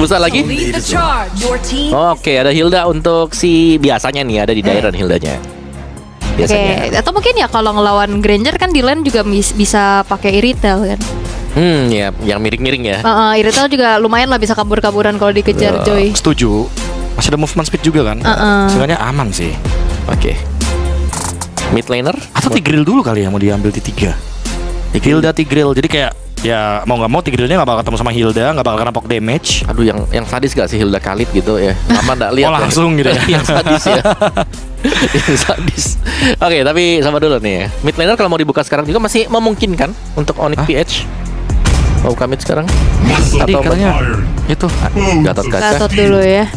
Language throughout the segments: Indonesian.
Busa lagi. Oke, ada Hilda untuk si biasanya nih ada di Dairon Hildanya. Biasanya. Atau mungkin ya kalau ngelawan Granger kan di lane juga bisa pakai Irithel kan. Ya, yang miring-miring ya. Irithel juga lumayan lah bisa kabur-kaburan kalau dikejar Joy. Setuju. Masih ada movement speed juga kan. Sebenarnya aman sih. Oke. Mid laner Atau Tigreal dulu kali ya mau diambil di 3. Hilda Tigreal. Jadi kayak ya mau nggak mau Tigrealnya nggak bakal ketemu sama Hilda, nggak bakal kena poke damage. Aduh, yang sadis gak sih Hilda Khalid gitu ya? Lama nggak lihat. Langsung gitu ya. Yang sadis ya. Yang sadis. Oke, tapi sama dulu nih ya. Mid laner kalau mau dibuka sekarang juga masih memungkinkan untuk Onyx PH. Mau buka mid sekarang? Tadi katanya itu Gatot Kaca. Gatot dulu ya.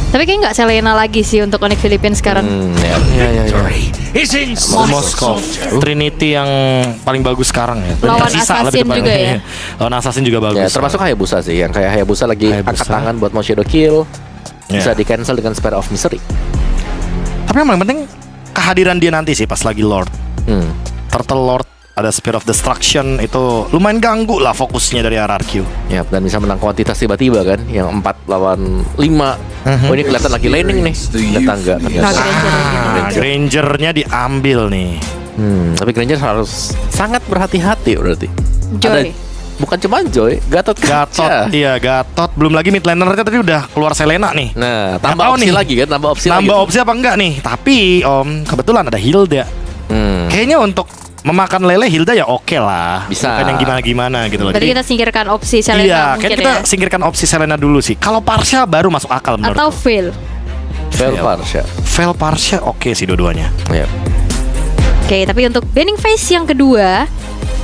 Tapi kayaknya nggak Selena lagi sih untuk Onyx Philippines sekarang. Ya. Moskov Trinity yang paling bagus sekarang ya. Lawan Tersisa Assassin lebih juga ya. Lawan Assassin juga bagus. Ya, termasuk Hayabusa sih. Yang kayak Hayabusa lagi angkat tangan buat mau shadow kill. Bisa di cancel dengan Spare of Misery. Tapi yang paling penting kehadiran dia nanti sih pas lagi Lord. Turtle Lord ada Spear of Destruction itu lumayan ganggu lah fokusnya dari RRQ. Ya, dan bisa menang kuantitas tiba-tiba kan. Yang 4 lawan 5. Oh, ini kelihatan lagi laning nih. Datang enggak ternyata. Grangernya diambil nih. Tapi Granger harus sangat berhati-hati berarti. Joy. Bukan cuma Joy, Gatot Kaca. Iya Gatot. Belum lagi mid lanernya tadi udah keluar Selena nih. Nah, tambah opsi lagi kan, tambah opsi lagi. Nambah opsi apa enggak nih? Tapi kebetulan ada Hilda. Kayaknya untuk memakan lele Hilda ya oke lah. Bisa. Bukan yang gimana-gimana gitu loh. Berarti kita singkirkan opsi Selena Iya, mungkin kayak kita ya. singkirkan opsi Selena dulu sih. Kalau Parsha baru masuk akal menurut. Atau Veil. Fail Parsha. Veil Parsha oke sih dua-duanya. Ya. Oke, tapi untuk banning phase yang kedua,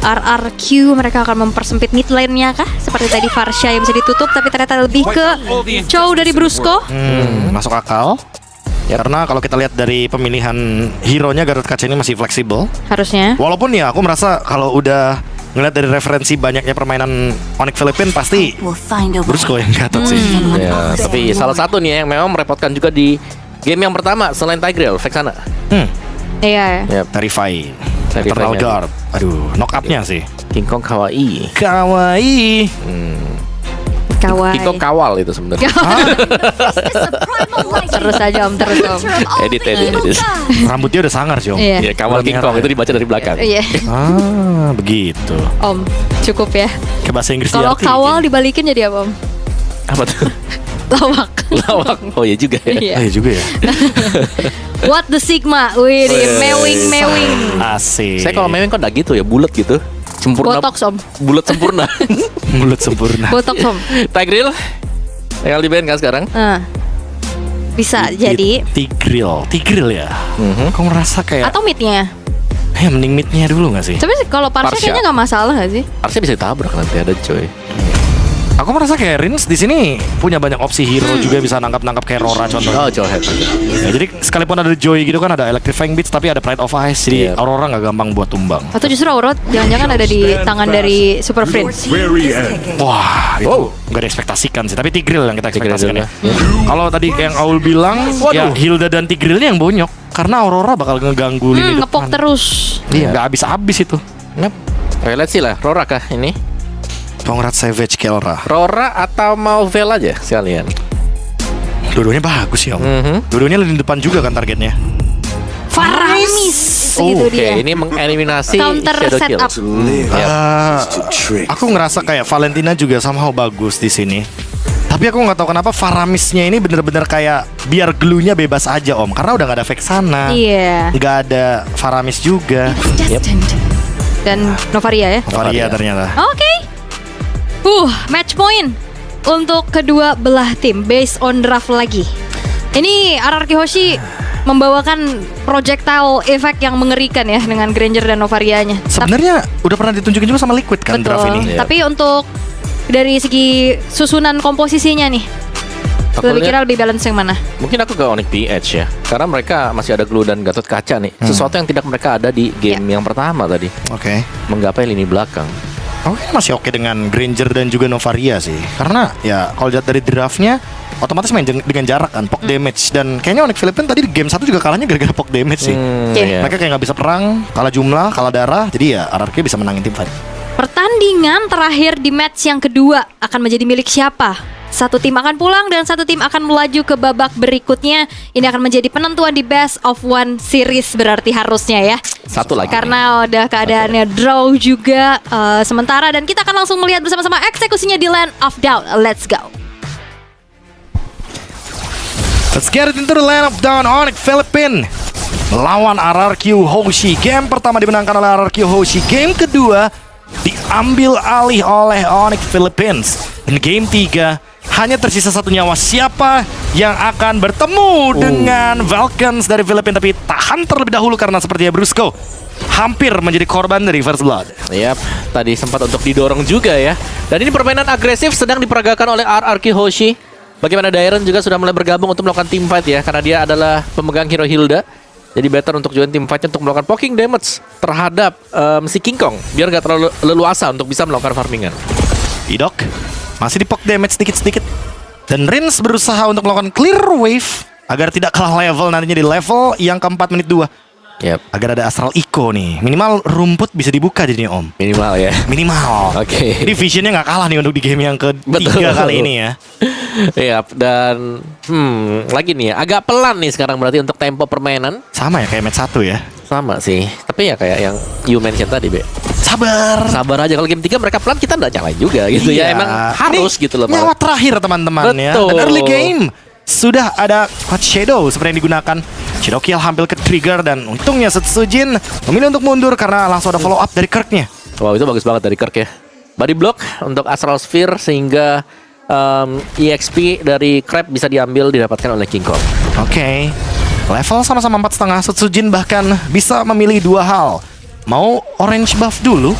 RRQ mereka akan mempersempit mid lane-nya kah? Seperti tadi Farsha yang bisa ditutup, tapi ternyata lebih ke Chow dari Brusco. Masuk akal. Ya, karena kalau kita lihat dari pemilihan hero-nya Gatot Kaca ini masih fleksibel. Harusnya. Walaupun ya aku merasa kalau udah ngeliat dari referensi banyaknya permainan Onyx Philippines pasti Brusco yang Gatot sih. Ya, tapi salah satu nih yang memang merepotkan juga di game yang pertama selain Tigreal, Vexana. Iya. Ya, Terrify, Terrify-nya. Eternal Guard. Aduh, knock up-nya sih. King Kong Kawaii. Kawaii. Kawaii. King Kong kawal itu sebenarnya. Terus aja om, terus om. Edit. Rambutnya udah sangar sih om. Iya. Ya, kawal King Kong itu dibaca dari belakang. Iya. Begitu. Om, cukup ya. Ke bahasa Inggris Kalau diartiin. kawal dibalikin jadi apa om? Apa tuh? Lawak. Lawak. Oh ya juga ya. Iya. Iya juga ya. What the Sigma? Wih, mewing. Asik. Saya kalau mewing kok enggak gitu ya, bulat gitu. Sempurna. Botox om. Bulat sempurna. mulut sempurna. Botox om. Tigreal tinggal di band kan sekarang? Bisa jadi. Tigreal ya. Kok merasa kayak Atau midnya. mending midnya dulu gak sih? Tapi kalau Parsha kayaknya nggak masalah nggak sih? Harusnya bisa ditabrak nanti ada coy. Aku merasa kayak Rins di sini punya banyak opsi hero juga bisa nangkap kayak Rora contohnya. Oh, Jawhead. Ya, jadi sekalipun ada Joy gitu kan ada Electrifying Beats tapi ada Pride of Ice jadi Aurora nggak gampang buat tumbang. Atau justru Aurora jangan-jangan ada di tangan dari Super Prince. Wah, itu nggak diekspektasikan sih. Tapi Tigreal yang kita ekspektasikan ya. Kalau tadi kayak yang Aul bilang, ya Hilda dan Tigrealnya yang bonyok karena Aurora bakal ngeganggu lini Ngepok depan. terus. Iya, nggak habis-habis itu. Yep. Oke, let's see lah. Rora kah ini? Tongrat Savage Kelra. Rora atau mau Veil aja sekalian? Dua-duanya bagus ya om. Dua-duanya lini depan juga kan targetnya. Faramis gitu Oke, dia. ini mengeliminasi Counter Shadow setup. Kill. Aku ngerasa kayak Valentina juga somehow bagus di sini. Tapi aku nggak tahu kenapa Faramisnya ini bener-bener kayak biar glue-nya bebas aja om. Karena udah nggak ada Vexana, Iya. nggak ada Faramis juga. Dan Novaria ya. Varia ternyata. Oke. Match point untuk kedua belah tim based on draft lagi. Ini RRQ Hoshi membawakan projectile effect yang mengerikan ya dengan Granger dan Novarianya. Sebenarnya udah pernah ditunjukin juga sama Liquid kan draft ini. Tapi untuk dari segi susunan komposisinya nih, lebih kira lebih balance yang mana? Mungkin aku ke Onyx PH ya. Karena mereka masih ada Glue dan Gatot Kaca nih. Sesuatu yang tidak mereka ada di game yang pertama tadi. Oke. Menggapai lini belakang. Oke, masih oke dengan Granger dan juga Novaria sih. Karena ya kalau lihat dari draftnya otomatis main dengan jarak kan, poke damage. Dan kayaknya Onyx Philippines tadi di game 1 juga kalahnya gara-gara poke damage sih. Iya. Mereka kayak nggak bisa perang, kalah jumlah, kalah darah. Jadi ya RRQ bisa menangin tim fight. Pertandingan terakhir di match yang kedua akan menjadi milik siapa? Satu tim akan pulang dan satu tim akan melaju ke babak berikutnya. Ini akan menjadi penentuan di best of one series berarti harusnya ya. Satu lagi. Karena udah keadaannya draw juga sementara, dan kita akan langsung melihat bersama-sama eksekusinya di Land of Doubt. Let's go. Let's get it into the Land of Down. Onyx Philippines melawan RRQ Hoshi. Game pertama dimenangkan oleh RRQ Hoshi. Game kedua diambil alih oleh Onyx Philippines. Dan game 3 hanya tersisa satu nyawa. Siapa yang akan bertemu dengan Falcons dari Filipina? Tapi tahan terlebih dahulu karena sepertinya Brusco hampir menjadi korban dari First Blood. Yap, tadi sempat untuk didorong juga ya. Dan ini permainan agresif sedang diperagakan oleh RRQ Hoshi. Bagaimana Dairon juga sudah mulai bergabung untuk melakukan team fight ya, karena dia adalah pemegang hero Hilda. Jadi better untuk join team fight untuk melakukan poking damage terhadap si King Kong, biar gak terlalu leluasa untuk bisa melakukan farmingan. Idok masih di poke damage sedikit-sedikit. Dan Rins berusaha untuk melakukan clear wave agar tidak kalah level nantinya di level yang keempat menit 2. Yap, Agar ada Astral Eco nih. Minimal rumput bisa dibuka jadinya Om. minimal ya. Minimal. Oke. Jadi visionnya nggak kalah nih untuk di game yang Betul. ketiga kali ini ya. Yap, dan lagi nih ya, agak pelan nih sekarang berarti untuk tempo permainan. Sama ya kayak match 1 ya. Sama sih, tapi ya kayak yang you mention tadi, Be. Sabar. Sabar aja, kalau game 3 mereka pelan, kita nggak nyalain juga gitu ya. Iya. Emang harus Ini gitu loh. nyawa terakhir teman-teman ya. Betul. Dan early game sudah ada Hot Shadow seperti yang digunakan. Shadow Kill hampir ke trigger dan untungnya Setsujin memilih untuk mundur karena langsung ada follow up dari Kirk-nya. Wow, itu bagus banget dari Kirk ya. Body block untuk Astral Sphere sehingga EXP dari Crab bisa diambil, didapatkan oleh King Kong. Oke. Level sama-sama 4,5. Setsujin bahkan bisa memilih dua hal. Mau orange buff dulu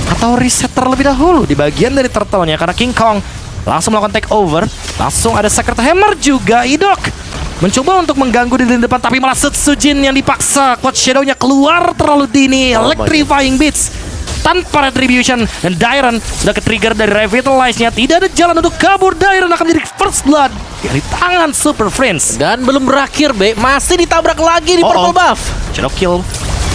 atau reset terlebih dahulu di bagian dari turtle-nya, karena King Kong langsung melakukan take over. Langsung ada Sacred Hammer juga. Idok mencoba untuk mengganggu di lini depan, tapi malah Setsujin yang dipaksa. Quad Shadow-nya keluar terlalu dini. Electrifying Beats tanpa retribution, dan Dairon sudah ke-trigger dari Revitalize-nya. Tidak ada jalan untuk kabur. Dairon akan menjadi First Blood dari tangan Super Friends. Dan belum berakhir, Be. Masih ditabrak lagi di purple buff. Shadow Kill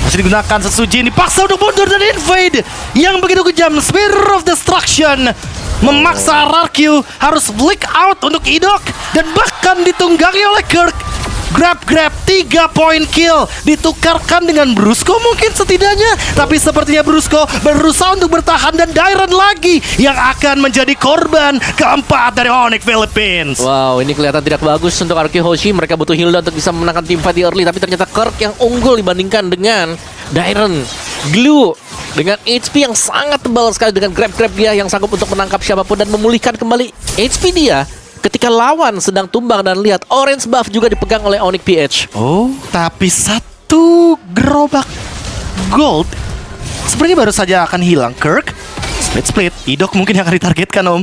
masih digunakan. Setsujin dipaksa untuk mundur dan invade yang begitu kejam. Spear of Destruction memaksa RRQ harus flick out untuk Idok, dan bahkan ditunggangi oleh Kirk. Grab 3 point kill ditukarkan dengan Brusco mungkin setidaknya, tapi sepertinya Brusco berusaha untuk bertahan, dan Dairon lagi yang akan menjadi korban keempat dari Onyx Philippines. Wow, ini kelihatan tidak bagus untuk RRQ Hoshi. Mereka butuh Hilda untuk bisa memenangkan tim fight di early, tapi ternyata Kirk yang unggul dibandingkan dengan Dairon. Glue dengan HP yang sangat tebal sekali, dengan grab dia yang sanggup untuk menangkap siapapun dan memulihkan kembali HP dia ketika lawan sedang tumbang. Dan lihat, orange buff juga dipegang oleh Onyx PH. Oh, tapi satu gerobak gold sepertinya baru saja akan hilang. Kirk split. Idok mungkin yang akan ditargetkan Om.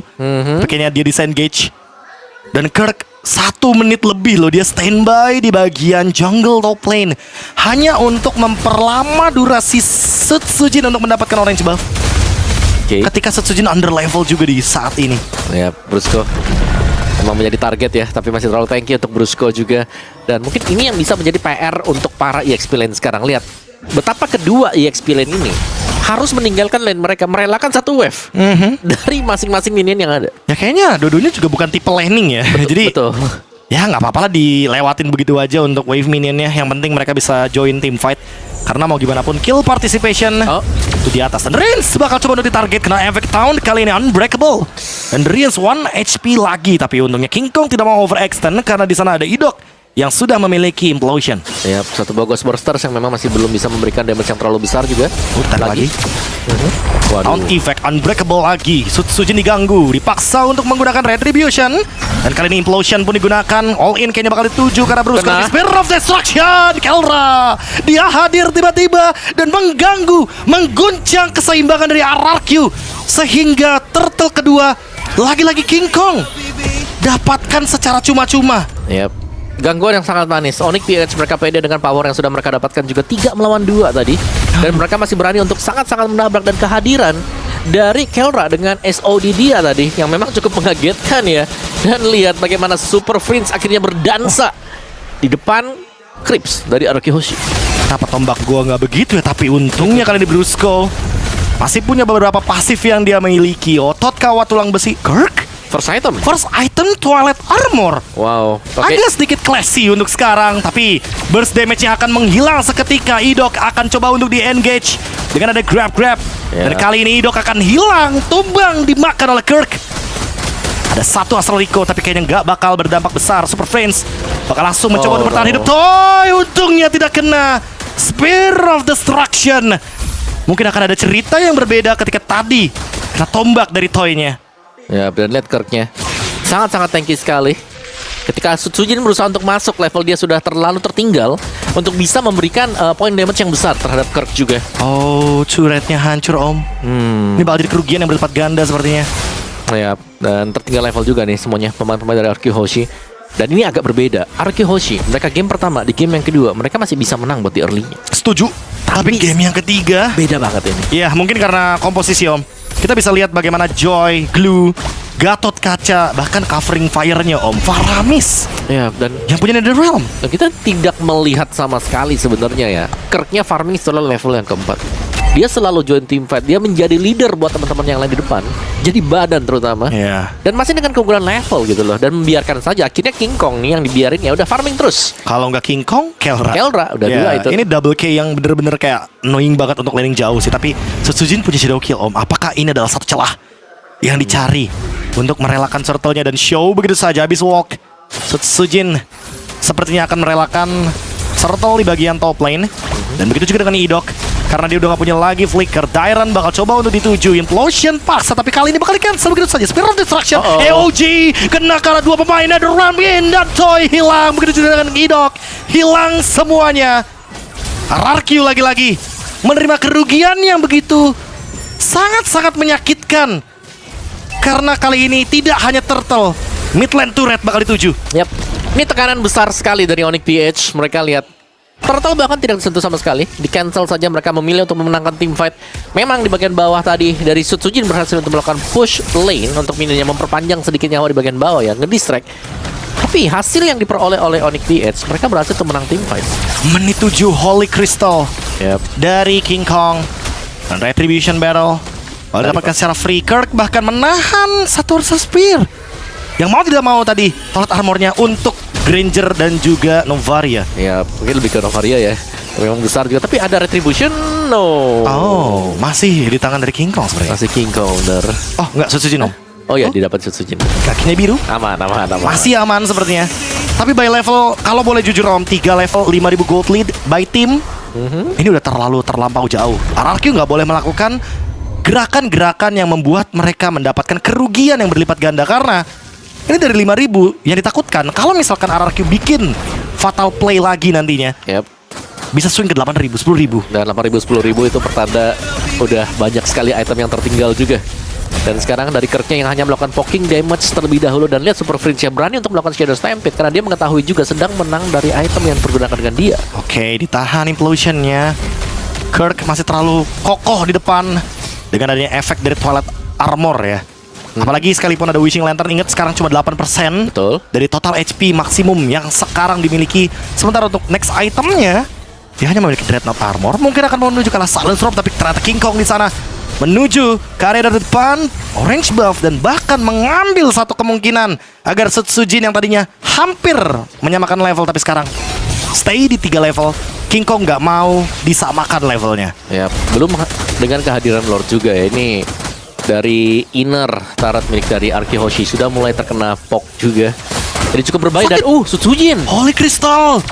Pakainya dia disengage. Dan Kirk 1 menit lebih loh dia standby di bagian jungle top lane hanya untuk memperlama durasi Setsujin untuk mendapatkan orange buff. Oke. Ketika Setsujin under level juga di saat ini. Ya, Brusco memang menjadi target ya, tapi masih terlalu tanky untuk Brusco juga. Dan mungkin ini yang bisa menjadi PR untuk para EXP lane sekarang. Lihat betapa kedua EXP lane ini harus meninggalkan lane mereka, merelakan satu wave dari masing-masing minion yang ada. Ya kayaknya dua-duanya juga bukan tipe laning ya. Jadi Betul. ya nggak apa-apa lah dilewatin begitu aja untuk wave minionnya. Yang penting mereka bisa join team fight, karena mau gimana pun kill participation itu di atas. Dan Rins bakal coba untuk ditarget, kena efek Town kali ini Unbreakable. Dan Rins 1 HP lagi, tapi untungnya King Kong tidak mau overextend karena di sana ada Idok yang sudah memiliki Implosion. Ya, satu buah Ghost Bursters yang memang masih belum bisa memberikan damage yang terlalu besar juga. Lagi. Waduh. Town Effect Unbreakable lagi. Setsujin diganggu, dipaksa untuk menggunakan Retribution. Dan kali ini Implosion pun digunakan. All in kayaknya bakal dituju karena Brusco. Spear of Destruction. Kelra dia hadir tiba-tiba dan mengganggu, mengguncang keseimbangan dari RRQ, sehingga turtle kedua lagi-lagi King Kong dapatkan secara cuma-cuma. Yap. Gangguan yang sangat manis. Onyx PH mereka pede dengan power yang sudah mereka dapatkan juga 3 melawan 2 tadi. Dan mereka masih berani untuk sangat-sangat menabrak, dan kehadiran dari Kelra dengan SOD dia tadi yang memang cukup mengagetkan ya. Dan lihat bagaimana Super Friends akhirnya berdansa di depan Crips dari RRQ Hoshi. Kenapa tombak gua nggak begitu ya? Tapi untungnya kali ini Brusco masih punya beberapa pasif yang dia miliki. Otot kawat tulang besi. Kirk First item. First item Twilight Armor. Wow. Oke. Agak sedikit classy untuk sekarang, tapi burst damage-nya akan menghilang seketika. Idok akan coba untuk di-engage dengan ada grab-grab. Ya. Dan kali ini Idok akan hilang, tumbang, dimakan oleh Kirk. Ada satu Astral Rico, tapi kayaknya nggak bakal berdampak besar. Super Friends bakal langsung mencoba untuk bertahan hidup. Toy untungnya tidak kena. Spear of Destruction. Mungkin akan ada cerita yang berbeda ketika tadi kena tombak dari Toy-nya. Ya, dan lihat Kirk-nya. Sangat-sangat tanky sekali. Ketika Sutsujin berusaha untuk masuk, level dia sudah terlalu tertinggal untuk bisa memberikan point damage yang besar terhadap Kirk juga. Oh, turretnya hancur, Om. Ini bakal jadi kerugian yang berlipat ganda sepertinya. Ya, dan tertinggal level juga nih semuanya pemain-pemain dari RQ Hoshi. Dan ini agak berbeda. RQ Hoshi, mereka game pertama, di game yang kedua mereka masih bisa menang buat di early-nya. Setuju. Tapi game yang ketiga Beda banget ini. ya mungkin karena komposisi, Om. Kita bisa lihat bagaimana Joy, Glue, Gatot Kaca, bahkan covering fire-nya, Om, Faramis Ya, dan yang punya Netherrealm. kita tidak melihat sama sekali sebenarnya ya. Kirk-nya farming selalu level yang keempat. Dia selalu join team fight. Dia menjadi leader buat teman-teman yang lain di depan. Jadi badan terutama. Ya. Dan masih dengan keunggulan level gitu loh. Dan membiarkan saja. Akhirnya King Kong nih yang dibiarin ya udah farming terus. Kalau nggak King Kong, Kelra. Kelra udah Ya, dua itu. ini double K yang bener-bener kayak annoying banget untuk laning jauh sih. Tapi Sutsujin punya shadow kill, Om. Apakah ini adalah satu celah yang dicari untuk merelakan turtle-nya dan show begitu saja habis walk? Sutsujin sepertinya akan merelakan turtle di bagian top lane. Dan begitu juga dengan Idok. Karena dia udah gak punya lagi flicker. Dairan bakal coba untuk dituju. Implosion paksa, tapi kali ini bakal di-cancel begitu saja. Spear of Destruction. EOG kena karena dua pemain. Ada Ramin dan Toy hilang. Begitu juga dengan Idok. Hilang semuanya. RRQ lagi-lagi menerima kerugian yang begitu sangat-sangat menyakitkan. Karena kali ini tidak hanya turtle, mid lane turret bakal dituju. Yap. Ini tekanan besar sekali dari Onyx PH. Mereka lihat Turtle bahkan tidak disentuh sama sekali. Di cancel saja, mereka memilih untuk memenangkan team fight. Memang di bagian bawah tadi dari Sutsujin berhasil untuk melakukan push lane untuk minionnya memperpanjang sedikit nyawa di bagian bawah ya, ngedistract. Tapi hasil yang diperoleh oleh Onyx PH, mereka berhasil untuk menang team fight. Menit 7 Holy Crystal Yap. dari King Kong dan Retribution Battle. Dapatkan secara free. Kirk bahkan menahan satu Ursa Spear. Yang mau tidak mau tadi Toilet Armornya untuk Granger dan juga Novaria. Ya, mungkin lebih ke Novaria ya. Memang besar juga, tapi ada Retribution. No. Oh, masih di tangan dari King Kong sebenarnya. Masih King Counter. Oh, enggak Sutsujin, Om. Oh ya, didapat Sutsujin. Kakinya biru. Aman. Masih aman sepertinya. Tapi by level, kalau boleh jujur, Om, 3 level 5.000 gold lead by team. Ini udah terlampau jauh. RRQ nggak boleh melakukan gerakan-gerakan yang membuat mereka mendapatkan kerugian yang berlipat ganda. Karena ini dari 5.000 yang ditakutkan kalau misalkan RRQ bikin fatal play lagi nantinya, Yap. bisa swing ke 8.000, 10.000. Dan 8.000, 10.000 itu pertanda udah banyak sekali item yang tertinggal juga. Dan sekarang dari Kirk-nya yang hanya melakukan poking damage terlebih dahulu. Dan lihat Super Fringe yang berani untuk melakukan Shadow Stampede karena dia mengetahui juga sedang menang dari item yang dipergunakan dengan dia. Oke, ditahan implosionnya. Kirk masih terlalu kokoh di depan dengan adanya efek dari Twilight Armor ya. Apalagi sekalipun ada Wishing Lantern, ingat sekarang cuma 8% Betul. dari total HP maksimum yang sekarang dimiliki. Sementara untuk next itemnya, dia hanya memiliki Dreadnought Armor. Mungkin akan menuju ke arah Silence Robe, tapi ternyata King Kong di sana menuju ke area dari depan, orange buff, dan bahkan mengambil satu kemungkinan agar Sutsujin yang tadinya hampir menyamakan level, tapi sekarang stay di 3 level. King Kong nggak mau disamakan levelnya. Ya, belum dengan kehadiran Lord juga ya. Ini dari inner turret milik dari RQ Hoshi sudah mulai terkena poke juga. Jadi cukup berbahaya dan Sutsujin. Holy Crystal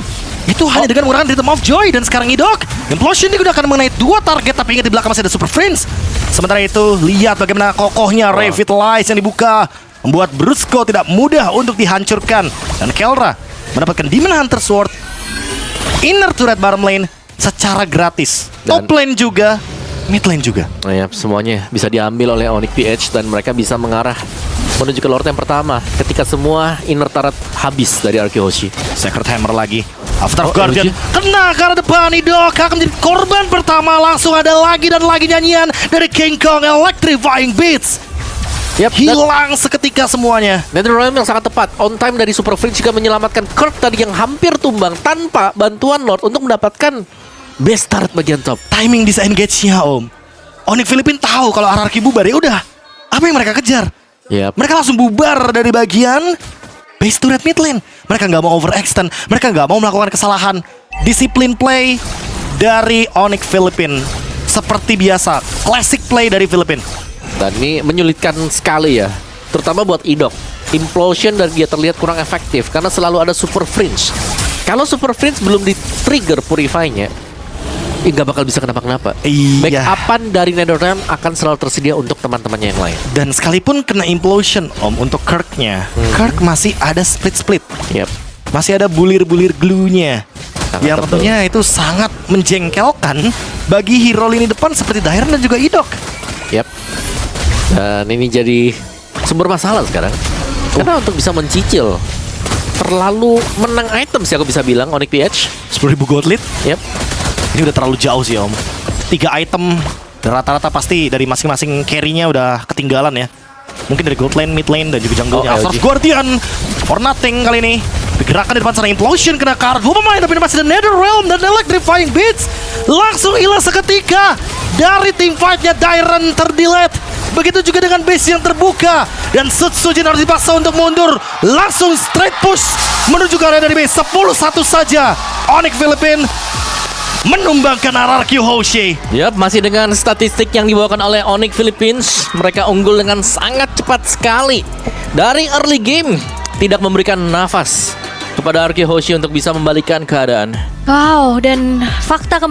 itu hanya dengan menggunakan Rhythm of Joy. Dan sekarang Idok Implosion digunakan mengenai 2 target, tapi ingat di belakang masih ada Super Friends. Sementara itu lihat bagaimana kokohnya Revitalize yang dibuka, membuat Brusco tidak mudah untuk dihancurkan. Dan Kelra mendapatkan Demon Hunter Sword, inner turret bottom lane secara gratis. Dan Top lane juga, mid lane juga. Nah, ya, semuanya bisa diambil oleh Onyx PH dan mereka bisa mengarah menuju ke Lord yang pertama ketika semua inner turret habis dari RQ Hoshi. Sacred Hammer lagi. After Oh, Guardian LG. kena ke arah depan. Idok akan menjadi korban pertama. Langsung ada lagi dan lagi nyanyian dari King Kong, Electrifying Beats. Yap, Hilang seketika semuanya. Netherrealm yang sangat tepat. On time dari Super Fringe juga menyelamatkan Kirk tadi yang hampir tumbang tanpa bantuan Lord untuk mendapatkan best turret bagian top. Timing disengage-nya, Om. Onyx Philippine tahu kalau RRQ bubar, ya udah. Apa yang mereka kejar? Yap. Mereka langsung bubar dari bagian base turret mid lane. Mereka nggak mau overextend, mereka nggak mau melakukan kesalahan. Disiplin play dari Onyx Philippines seperti biasa, classic play dari Philippines. Dan ini menyulitkan sekali ya, terutama buat Idok. Implosion dari dia terlihat kurang efektif karena selalu ada Super Fringe. Kalau Super Fringe belum di-trigger Purify-nya, nggak bakal bisa kenapa-kenapa. Iya. Backupan dari NetherRealm akan selalu tersedia untuk teman-temannya yang lain. Dan sekalipun kena implosion untuk Kirk-nya, Kirk masih ada split-split. Yap. Masih ada bulir-bulir glue-nya. Sangat Yang tebal. tentunya itu sangat menjengkelkan bagi hero lini depan seperti Dairon dan juga Idok. Yap. Dan ini jadi sumber masalah sekarang. Karena untuk bisa mencicil terlalu menang item sih aku bisa bilang Onyx PH. 10.000 gold lead. Yap. Ini udah terlalu jauh sih Om. 3 item dan rata-rata pasti dari masing-masing carry-nya udah ketinggalan ya. Mungkin dari gold lane, mid lane dan juga jungle-nya. LG. Asura's Guardian for nothing kali ini. Digerakkan di depan sana implosion kena card. 2 pemain tapi masih ada NetherRealm dan Electrifying Beats. Langsung hilang seketika dari team fight-nya. Dairon terdelete. Begitu juga dengan base yang terbuka. Dan Sutsujin harus dipaksa untuk mundur. Langsung straight push menuju ke area dari base. 10-1 saja. Onyx Philippines menumbangkan RRQ Hoshi. Yap, masih dengan statistik yang dibawakan oleh Onyx Philippines. Mereka unggul dengan sangat cepat sekali. Dari early game, tidak memberikan nafas kepada RRQ Hoshi untuk bisa membalikan keadaan. Wow, dan fakta